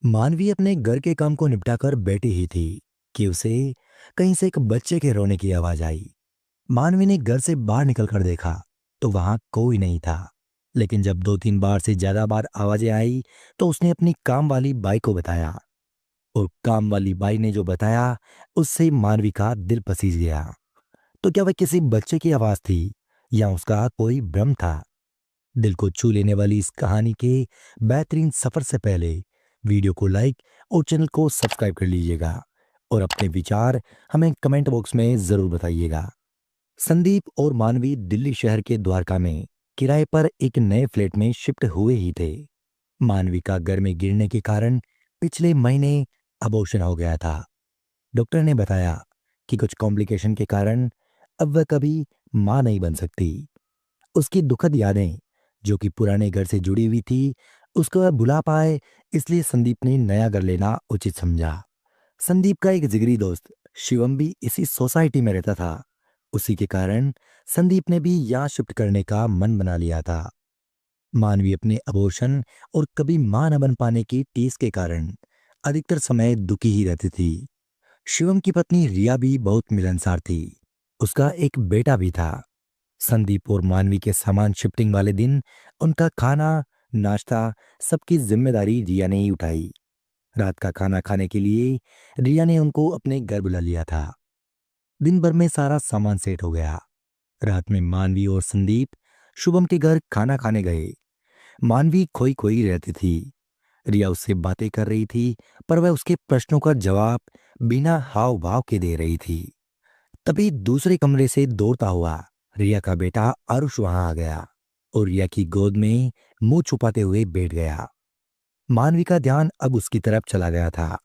मानवी अपने घर के काम को निपटाकर बैठी ही थी कि उसे कहीं से एक बच्चे के रोने की आवाज आई। मानवी ने घर से बाहर निकलकर देखा तो वहां कोई नहीं था। लेकिन जब दो तीन बार से ज्यादा बार आवाजें आई तो उसने अपनी काम वाली बाई को बताया। और काम वाली बाई ने जो बताया उससे मानवी का दिल पसीज गया। तो क्या वह किसी बच्चे की आवाज थी या उसका कोई भ्रम था? दिल को छू लेने वाली इस कहानी के बेहतरीन सफर से पहले वीडियो को लाइक और चैनल को सब्सक्राइब कर लीजिएगा और अपने विचार हमें कमेंट बॉक्स में जरूर बताइएगा। संदीप और मानवी दिल्ली शहर के द्वारका में किराए पर एक नए फ्लैट में शिफ्ट हुए ही थे। मानवी का घर में गिरने के कारण पिछले महीने अबॉर्शन हो गया था। डॉक्टर ने बताया कि कुछ कॉम्प्लिकेशन के कारण अब वह कभी मां नहीं बन सकती। उसकी दुखद यादें जो कि पुराने घर से जुड़ी हुई थी उसको वह भुला पाए, इसलिए संदीप ने नया घर लेना उचित समझा। संदीप का एक जिगरी दोस्त शिवम भी इसी सोसाइटी में रहता था। उसी के कारण संदीप ने भी यहाँ शिफ्ट करने का मन बना लिया था। मानवी अपने अबॉर्शन और कभी मां न बन पाने की टीस के कारण अधिकतर समय दुखी ही रहती थी। शिवम की पत्नी रिया भी बहुत मिलनसार थी। उसका एक बेटा भी था। संदीप और मानवी के सामान शिफ्टिंग वाले दिन उनका खाना नाश्ता सबकी जिम्मेदारी रिया ने ही उठाई। रात का खाना खाने के लिए रिया ने उनको अपने घर बुला लिया था। दिन भर में सारा सामान सेट हो गया। रात में मानवी और संदीप शुभम के घर खाना खाने गए। मानवी खोई खोई रहती थी। रिया उससे बातें कर रही थी पर वह उसके प्रश्नों का जवाब बिना हाव भाव के दे रही थी। तभी दूसरे कमरे से दौड़ता हुआ रिया का बेटा आरुष वहां आ गया और रिया की गोद में मुंह छुपाते हुए बैठ गया। मानवी का ध्यान अब उसकी तरफ चला गया था।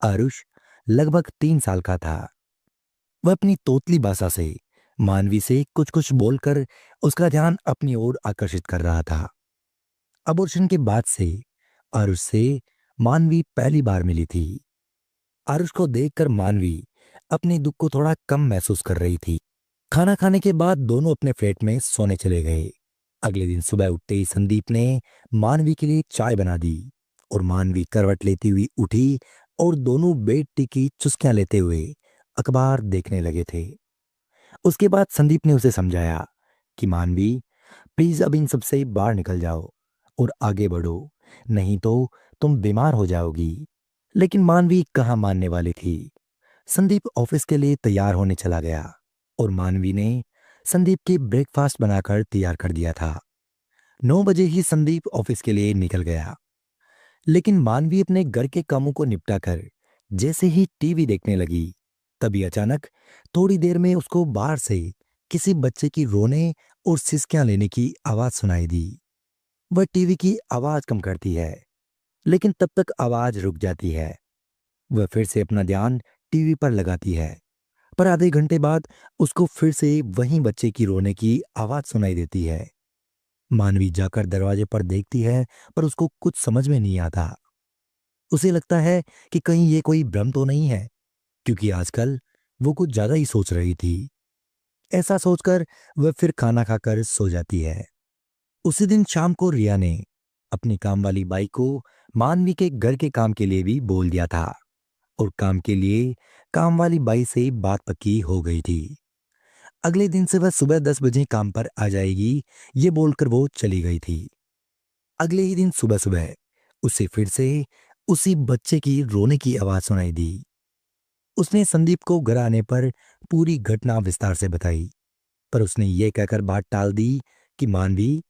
आरुष लगभग 3 साल का था। वह अपनी तोतली भाषा से मानवी से कुछ कुछ बोलकर उसका ध्यान अपनी ओर आकर्षित कर रहा था। अबॉर्शन के बाद से आरुष से मानवी पहली बार मिली थी। आरुष को देखकर मानवी अपने दुख को थोड़ा कम महसूस कर रही थी। खाना खाने के बाद दोनों अपने फ्लैट में सोने चले गए। अगले दिन सुबह उठते ही संदीप ने मानवी के लिए चाय बना दी और मानवी करवट लेती हुई उठी और दोनों बेड टी की चुस्कियां लेते हुए अखबार देखने लगे थे। उसके बाद संदीप ने उसे समझाया कि मानवी, प्लीज अब इन सबसे बाहर निकल जाओ और आगे बढ़ो, नहीं तो तुम बीमार हो जाओगी। लेकिन मानवी कहाँ मानने वाली थी। संदीप ऑफिस के लिए तैयार होने चला गया और मानवी ने संदीप की ब्रेकफास्ट बनाकर तैयार कर दिया था। 9 बजे ही संदीप ऑफिस के लिए निकल गया। लेकिन मानवी अपने घर के कामों को निपटा कर जैसे ही टीवी देखने लगी तभी अचानक थोड़ी देर में उसको बाहर से किसी बच्चे की रोने और सिसकियां लेने की आवाज सुनाई दी। वह टीवी की आवाज कम करती है लेकिन तब तक आवाज रुक जाती है। वह फिर से अपना ध्यान टीवी पर लगाती है पर आधे घंटे बाद उसको फिर से वहीं बच्चे की रोने की आवाज सुनाई देती है। मानवी जाकर दरवाजे पर देखती है पर उसको कुछ समझ में नहीं आता। उसे लगता है कि कहीं ये कोई भ्रम तो नहीं है, क्योंकि आजकल वो कुछ ज्यादा ही सोच रही थी। ऐसा सोचकर वह फिर खाना खाकर सो जाती है। उसी दिन शाम को रिया ने अपनी काम वाली बाई को मानवी के घर के काम के लिए भी बोल दिया था और काम के लिए काम वाली बाई से बात पक्की हो गई थी। अगले दिन से वह सुबह 10 बजे काम पर आ जाएगी, ये बोलकर वो चली गई थी। अगले ही दिन सुबह सुबह उसे फिर से उसी बच्चे की रोने की आवाज सुनाई दी। उसने संदीप को घर आने पर पूरी घटना विस्तार से बताई पर उसने ये कहकर बात टाल दी कि मानवी,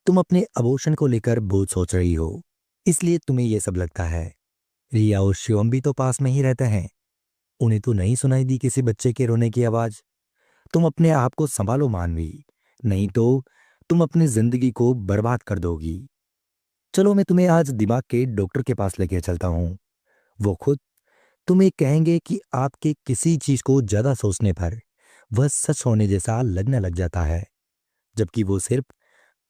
तुम अपने अबॉर्शन को लेकर बहुत सोच रही हो, इसलिए तुम्हें यह सब लगता है। रिया और शिवम भी तो पास में ही रहते हैं, उन्हें तो नहीं सुनाई दी किसी बच्चे के रोने की आवाज। तुम अपने आप को संभालो मानवी, नहीं तो तुम अपनी जिंदगी को बर्बाद कर दोगी। चलो मैं तुम्हें आज दिमाग के डॉक्टर के पास लेके चलता हूँ। वो खुद तुम्हें कहेंगे कि आपके किसी चीज को ज्यादा सोचने पर वह सच होने जैसा लगने लग जाता है, जबकि वो सिर्फ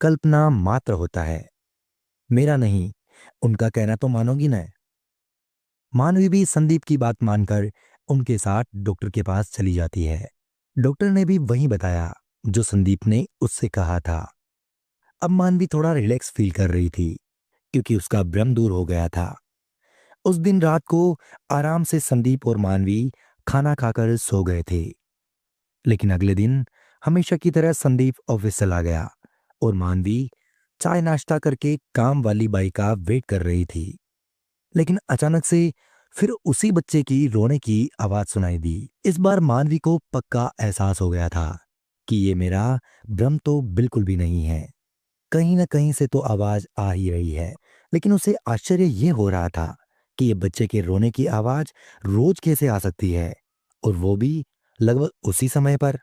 कल्पना मात्र होता है। मेरा नहीं, उनका कहना तो मानोगी ना? मानवी भी संदीप की बात मानकर उनके साथ डॉक्टर के पास चली जाती है। डॉक्टर ने भी वही बताया जो संदीप ने उससे कहा था। अब मानवी थोड़ा रिलैक्स फील कर रही थी क्योंकि उसका भ्रम दूर हो गया था। उस दिन रात को आराम से संदीप और मानवी खाना खाकर सो गए थे। लेकिन अगले दिन हमेशा की तरह संदीप ऑफिस चला गया और मानवी चाय नाश्ता करके काम वाली बाई का वेट कर रही थी। लेकिन अचानक से फिर उसी बच्चे की रोने की आवाज सुनाई दी। इस बार मानवी को पक्का एहसास हो गया था कि ये मेरा भ्रम तो बिल्कुल भी नहीं है। कहीं ना कहीं से तो आवाज आ ही रही है। लेकिन उसे आश्चर्य ये हो रहा था कि ये बच्चे के रोने की आवाज रोज कैसे आ सकती है, और वो भी लगभग उसी समय पर।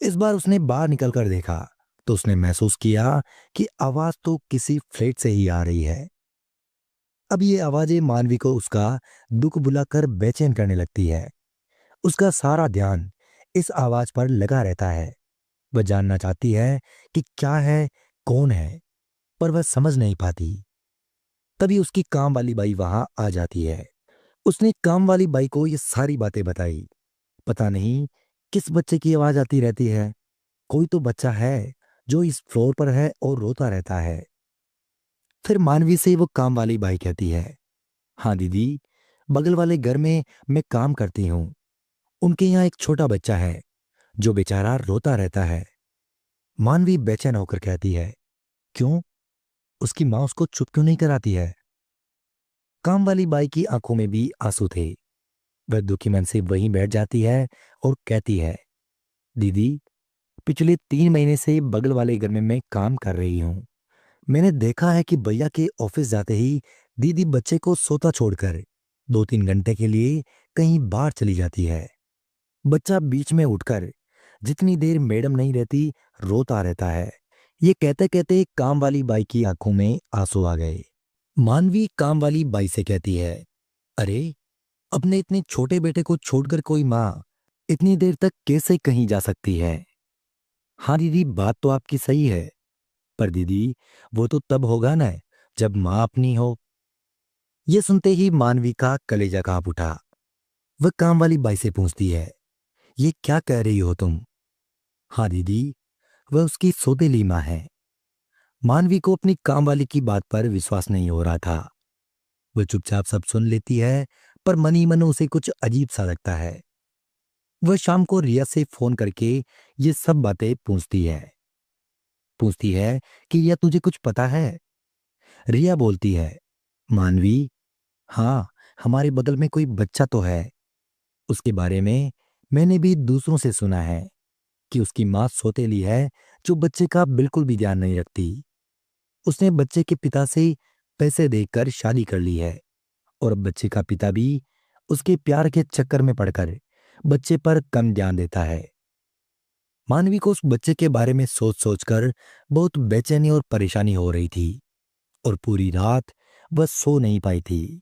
इस बार उसने बाहर निकलकर देखा तो उसने महसूस किया कि आवाज तो किसी फ्लैट से ही आ रही है। अब ये आवाजें मानवी को उसका दुख बुलाकर बेचैन करने लगती है। उसका सारा ध्यान इस आवाज पर लगा रहता है। वह जानना चाहती है कि क्या है, कौन है, पर वह समझ नहीं पाती। तभी उसकी काम वाली बाई वहां आ जाती है। उसने काम वाली बाई को ये सारी बातें बताई। पता नहीं किस बच्चे की आवाज आती रहती है। कोई तो बच्चा है जो इस फ्लोर पर है और रोता रहता है। फिर मानवी से वो काम वाली बाई कहती है, हाँ दीदी, बगल वाले घर में मैं काम करती हूँ। उनके यहाँ एक छोटा बच्चा है जो बेचारा रोता रहता है। मानवी बेचैन होकर कहती है, क्यों? उसकी माँ उसको चुप क्यों नहीं कराती है? काम वाली बाई की आंखों में भी आंसू थे। वह दुखी मन से वहीं बैठ जाती है और कहती है, दीदी, पिछले 3 महीने से बगल वाले घर में मैं काम कर रही हूँ। मैंने देखा है कि भैया के ऑफिस जाते ही दीदी बच्चे को सोता छोड़कर 2-3 घंटे के लिए कहीं बाहर चली जाती है। बच्चा बीच में उठकर जितनी देर मैडम नहीं रहती रोता रहता है। ये कहते कहते काम वाली बाई की आंखों में आंसू आ गए। मानवी काम वाली बाई से कहती है, अरे, अपने इतने छोटे बेटे को छोड़कर कोई माँ इतनी देर तक कैसे कहीं जा सकती है? हाँ दीदी, बात तो आपकी सही है, पर दीदी, वो तो तब होगा ना जब माँ अपनी हो। ये सुनते ही मानवी का कलेजा कांप उठा। वह काम वाली बाई से पूछती है, ये क्या कह रही हो तुम? हाँ दीदी, वह उसकी सौतेली माँ है। मानवी को अपनी काम वाली की बात पर विश्वास नहीं हो रहा था। वह चुपचाप सब सुन लेती है, पर मन ही मन उसे कुछ अजीब सा लगता है। वह शाम को रिया से फोन करके ये सब बातें पूछती है कि रिया, तुझे कुछ पता है? रिया बोलती है, मानवी, हाँ, हमारे बगल में कोई बच्चा तो है। उसके बारे में मैंने भी दूसरों से सुना है कि उसकी माँ सौतेली है जो बच्चे का बिल्कुल भी ध्यान नहीं रखती। उसने बच्चे के पिता से पैसे देकर शादी कर ली है, और अब बच्चे का पिता भी उसके प्यार के चक्कर में पड़कर बच्चे पर कम ध्यान देता है। मानवी को उस बच्चे के बारे में सोच सोचकर बहुत बेचैनी और परेशानी हो रही थी, और पूरी रात वह सो नहीं पाई थी।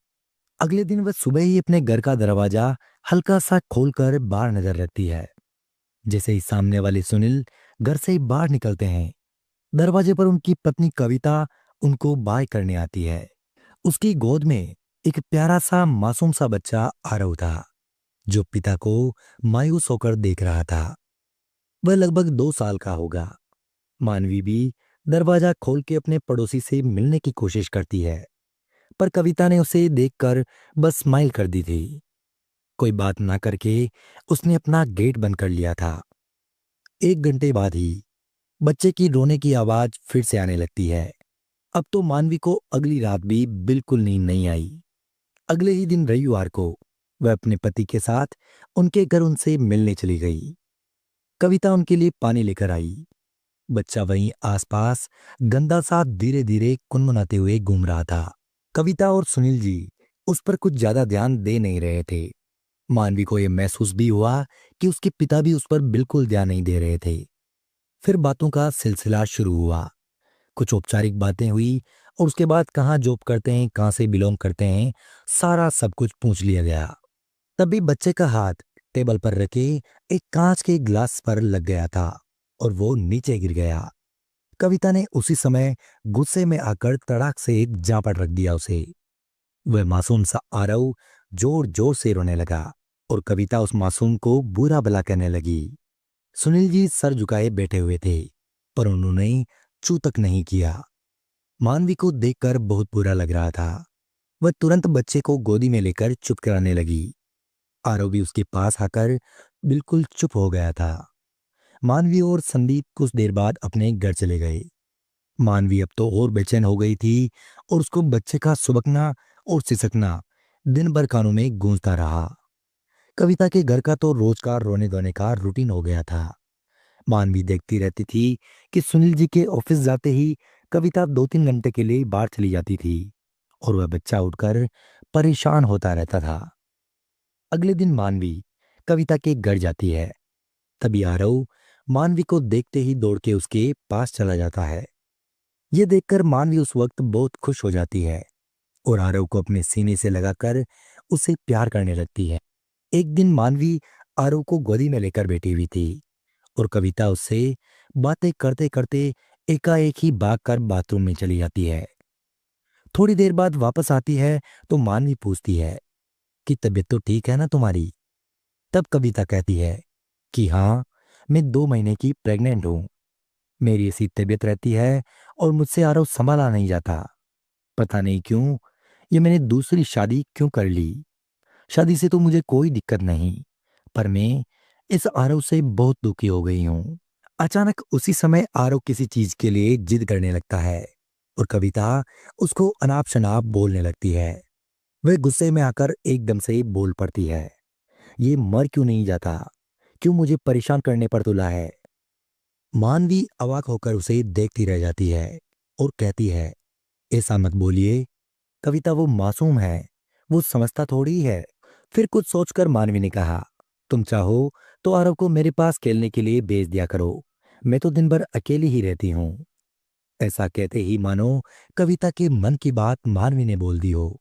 अगले दिन वह सुबह ही अपने घर का दरवाजा हल्का सा खोलकर बाहर नजर रखती है। जैसे ही सामने वाले सुनील घर से बाहर निकलते हैं, दरवाजे पर उनकी पत्नी कविता उनको बाय करने आती है। उसकी गोद में एक प्यारा सा मासूम सा बच्चा आरव था, जो पिता को मायूस होकर देख रहा था। वह लगभग 2 साल का होगा। मानवी भी दरवाजा खोल के अपने पड़ोसी से मिलने की कोशिश करती है, पर कविता ने उसे देखकर बस स्माइल कर दी थी। कोई बात ना करके उसने अपना गेट बंद कर लिया था। 1 घंटे बाद ही बच्चे की रोने की आवाज फिर से आने लगती है। अब तो मानवी को अगली रात भी बिल्कुल नींद नहीं आई। अगले ही दिन रविवार को वह अपने पति के साथ उनके घर उनसे मिलने चली गई। कविता उनके लिए पानी लेकर आई। बच्चा वहीं आसपास गंदा सा धीरे धीरे कुनमुनाते हुए घूम रहा था। कविता और सुनील जी उस पर कुछ ज्यादा ध्यान दे नहीं रहे थे। मानवी को यह महसूस भी हुआ कि उसके पिता भी उस पर बिल्कुल ध्यान नहीं दे रहे थे। फिर बातों का सिलसिला शुरू हुआ। कुछ औपचारिक बातें हुई, और उसके बाद कहाँ जॉब करते हैं, कहाँ से बिलोंग करते हैं, सारा सब कुछ पूछ लिया गया। तभी बच्चे का हाथ टेबल पर रखे एक कांच के ग्लास पर लग गया था, और वो नीचे गिर गया। कविता ने उसी समय गुस्से में आकर तड़ाक से एक झापड़ रख दिया उसे। वह मासूम सा आरव जोर जोर से रोने लगा, और कविता उस मासूम को बुरा भला कहने लगी। सुनील जी सर झुकाए बैठे हुए थे, पर उन्होंने चू तक नहीं किया। मानवी को देखकर बहुत बुरा लग रहा था। वह तुरंत बच्चे को गोदी में लेकर चुप कराने लगी। आरव भी उसके पास आकर बिल्कुल चुप हो गया था। मानवी और संदीप कुछ देर बाद अपने घर चले गए। मानवी अब तो और बेचैन हो गई थी और उसको बच्चे का सुबकना और सिसकना दिन भर कानों में गूंजता रहा। कविता के घर का तो रोज का रोने धोने का रूटीन हो गया था। मानवी देखती रहती थी कि सुनील जी के ऑफिस जाते ही कविता 2-3 घंटे के लिए बाहर चली जाती थी और वह बच्चा उठकर परेशान होता रहता था। अगले दिन मानवी कविता के घर जाती है। तभी आरव मानवी को देखते ही दौड़ के उसके पास चला जाता है। ये देखकर मानवी उस वक्त बहुत खुश हो जाती है और आरव को अपने सीने से लगाकर उसे प्यार करने लगती है। एक दिन मानवी आरव को गोदी में लेकर बैठी हुई थी और कविता उससे बातें करते करते एकाएक ही भागकर बाथरूम में चली जाती है। थोड़ी देर बाद वापस आती है तो मानवी पूछती है कि तबीयत तो ठीक है ना तुम्हारी। तब कविता कहती है कि हाँ, मैं 2 महीने की प्रेग्नेंट हूं। मेरी ऐसी तबीयत रहती है और मुझसे आरव संभाला नहीं जाता। पता नहीं क्यों ये मैंने दूसरी शादी क्यों कर ली। शादी से तो मुझे कोई दिक्कत नहीं, पर मैं इस आरव से बहुत दुखी हो गई हूँ। अचानक उसी समय आरव किसी चीज के लिए जिद करने लगता है और कविता उसको अनाप शनाप बोलने लगती है। वह गुस्से में आकर एकदम से बोल पड़ती है, ये मर क्यों नहीं जाता? क्यों मुझे परेशान करने पर तुला है? मानवी अवाक होकर उसे देखती रह जाती है और कहती है, ऐसा मत बोलिए कविता, वो मासूम है, वो समझता थोड़ी है। फिर कुछ सोचकर मानवी ने कहा, तुम चाहो तो आरव को मेरे पास खेलने के लिए भेज दिया करो, मैं तो दिन भर अकेली ही रहती हूँ। ऐसा कहते ही मानो कविता के मन की बात मानवी ने बोल दी हो।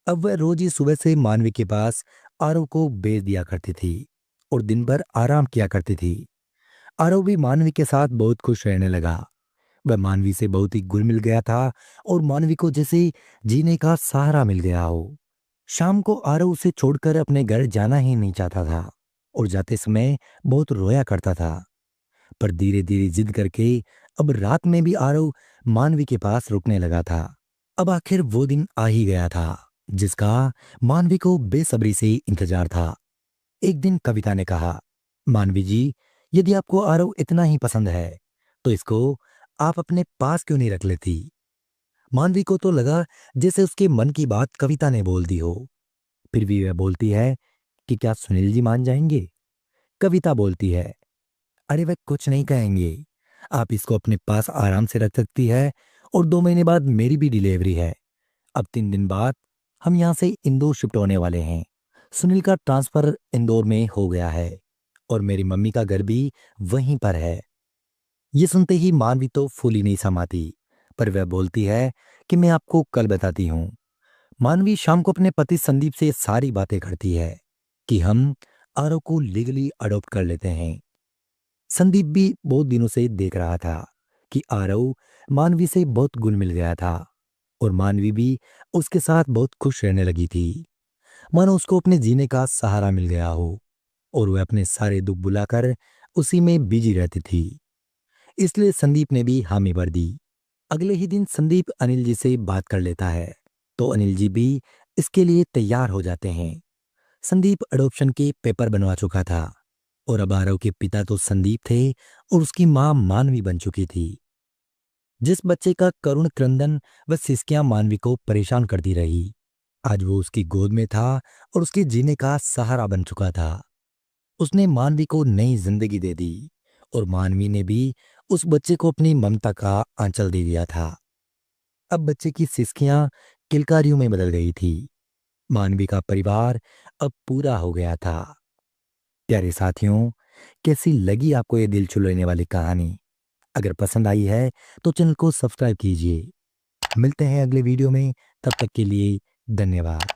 अब वह रोज ही सुबह से मानवी के पास आरव को भेज दिया करती थी और दिन भर आराम किया करती थी। आरव भी मानवी के साथ बहुत खुश रहने लगा। वह मानवी से बहुत ही घुल मिल गया था और मानवी को जैसे जीने का सहारा मिल गया हो। शाम को आरव उसे छोड़कर अपने घर जाना ही नहीं चाहता था और जाते समय बहुत रोया करता था। पर धीरे धीरे जिद करके अब रात में भी आरव मानवी के पास रुकने लगा था। अब आखिर वो दिन आ ही गया था जिसका मानवी को बेसब्री से इंतजार था। एक दिन कविता ने कहा, मानवी जी, यदि आपको आरव इतना ही पसंद है तो इसको आप अपने पास क्यों नहीं रख लेती? मानवी को तो लगा जैसे उसके मन की बात कविता ने बोल दी हो। फिर भी वह बोलती है कि क्या सुनील जी मान जाएंगे? कविता बोलती है, अरे वह कुछ नहीं कहेंगे, आप इसको अपने पास आराम से रख सकती है और 2 महीने बाद मेरी भी डिलीवरी है। अब 3 दिन बाद हम यहाँ से इंदौर शिफ्ट होने वाले हैं। सुनील का ट्रांसफर इंदौर में हो गया है और मेरी मम्मी का घर भी वहीं पर है। ये सुनते ही मानवी तो फूली नहीं समाती, पर वह बोलती है कि मैं आपको कल बताती हूँ। मानवी शाम को अपने पति संदीप से सारी बातें करती है कि हम आरव को लीगली अडॉप्ट कर लेते हैं। संदीप भी बहुत दिनों से देख रहा था कि आरव मानवी से बहुत घुल मिल गया था और मानवी भी उसके साथ बहुत खुश रहने लगी थी, मानो उसको अपने जीने का सहारा मिल गया हो और वह अपने सारे दुख बुलाकर उसी में बिजी रहती थी। इसलिए संदीप ने भी हामी भर दी। अगले ही दिन संदीप अनिल जी से बात कर लेता है तो अनिल जी भी इसके लिए तैयार हो जाते हैं। संदीप अडॉप्शन के पेपर बनवा चुका था और अब आरव के पिता तो संदीप थे और उसकी मां मानवी बन चुकी थी। जिस बच्चे का करुण क्रंदन व सिसकियां मानवी को परेशान करती रही, आज वो उसकी गोद में था और उसके जीने का सहारा बन चुका था। उसने मानवी को नई जिंदगी दे दी और मानवी ने भी उस बच्चे को अपनी ममता का आंचल दे दिया था। अब बच्चे की सिसकियां किलकारियों में बदल गई थी। मानवी का परिवार अब पूरा हो गया था। प्यारे साथियों, कैसी लगी आपको ये दिल छू लेने वाली कहानी? अगर पसंद आई है तो चैनल को सब्सक्राइब कीजिए। मिलते हैं अगले वीडियो में, तब तक के लिए धन्यवाद।